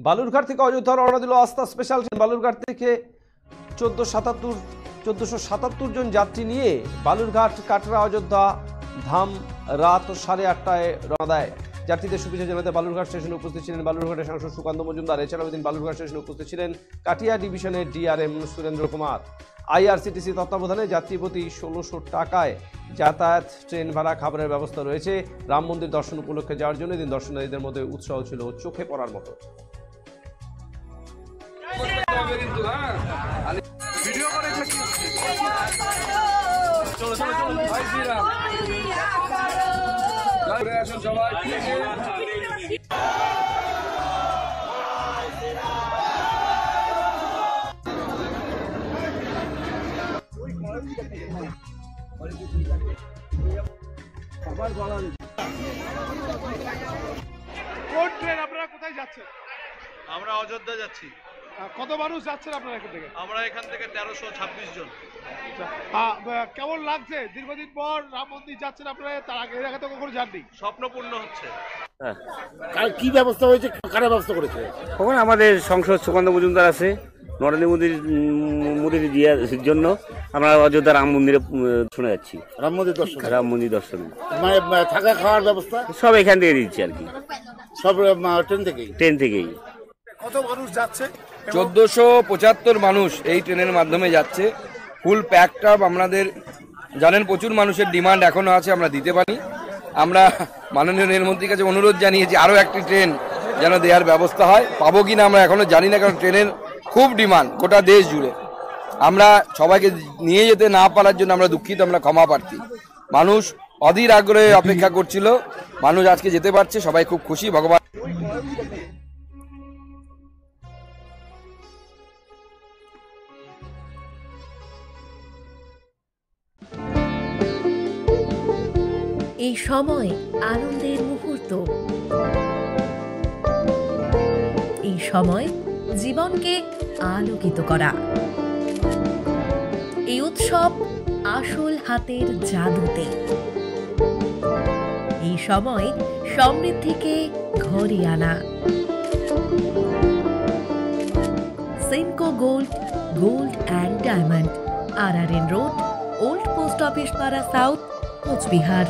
বালুরঘাট থেকে অযোধ্যা রওনা দিল আস্থা স্পেশাল ট্রেন। বালুরঘাট থেকে 1477 জন যাত্রী নিয়ে বালুরঘাট কাটরা অযোধ্যা ধাম রাত 8:30টায় রওনা দেয়। যাত্রীদের শুভেচ্ছা জানাতে বালুরঘাট স্টেশনে উপস্থিত ছিলেন বালুরঘাটের সাংসদ সুকান্ত মজুমদার। এছাড়াও এদিন বালুরঘাট স্টেশনে উপস্থিত ছিলেন কাটিয়া ডিভিশনের ডিআরএম সুরেন্দ্র কুমার। আইআরসিটিসি তত্ত্বাবধানে যাত্রী প্রতি 1600 টাকায় যাতায়াত, ট্রেন ভাড়া, খাবারের ব্যবস্থা রয়েছে। রাম মন্দির দর্শন উপলক্ষে যাওয়ার জন্য এদিন দর্শনারীদের মধ্যে উৎসাহ ছিল চোখে পড়ার মতো। কোন ট্রেন আপনারা কোথায় যাচ্ছেন? আমরা অযোধ্যা যাচ্ছি। কত মানুষ যাচ্ছেন আপনারা এখান থেকে? আমরা এখান থেকে 1326 জন। কেমন লাগছে দীর্ঘদিন পর রাম মন্দির যাচ্ছেন আপনারা? তার আগে এর আগে তো কখনো যাননি। স্বপ্নপূর্ণ হচ্ছে। কি ব্যবস্থা হয়েছে, কারা ব্যবস্থা করেছে? ওখানে আমাদের সংসদ সুকান্ত মজুমদার আছে। নরেন্দ্র মোদীর জন্য আমরা অযোধ্যা রাম মন্দিরে শুনে যাচ্ছি। রাম মন্দির দর্শন, রাম মন্দির দর্শনে মানে থাকা খাওয়ার ব্যবস্থা সব এখান থেকে দিচ্ছি আর কি, সব ট্রেন থেকেই। কত মানুষ যাচ্ছে? 1475 মানুষ এই ট্রেনের মাধ্যমে যাচ্ছে। ফুল প্যাকড আপ। আমাদের জানেন প্রচুর মানুষের ডিমান্ড এখনো আছে, আমরা দিতে পারি। আমরা মাননীয় রেলমন্ত্রীর কাছে অনুরোধ জানিয়েছি আরও একটি ট্রেন যেন দেওয়ার ব্যবস্থা হয়। পাবো কি না আমরা এখনো জানি না, কারণ ট্রেনের খুব ডিমান্ড গোটা দেশ জুড়ে। আমরা সবাইকে নিয়ে যেতে না পারার জন্য আমরা দুঃখিত, আমরা ক্ষমা প্রার্থী। মানুষ অধীর আগ্রহে অপেক্ষা করছিল, মানুষ আজকে যেতে পারছে, সবাই খুব খুশি। ভগবান এই সময় আনন্দের মুহূর্ত, এই সময় জীবনকে আলোকিত করা, এই উৎসব আসল হাতের জাদুতে। এই সময় সমৃদ্ধিকে ঘরে আনা। Senco gold, gold and diamond, RRN road, old post office পাড়া সাউথ, কোচবিহার।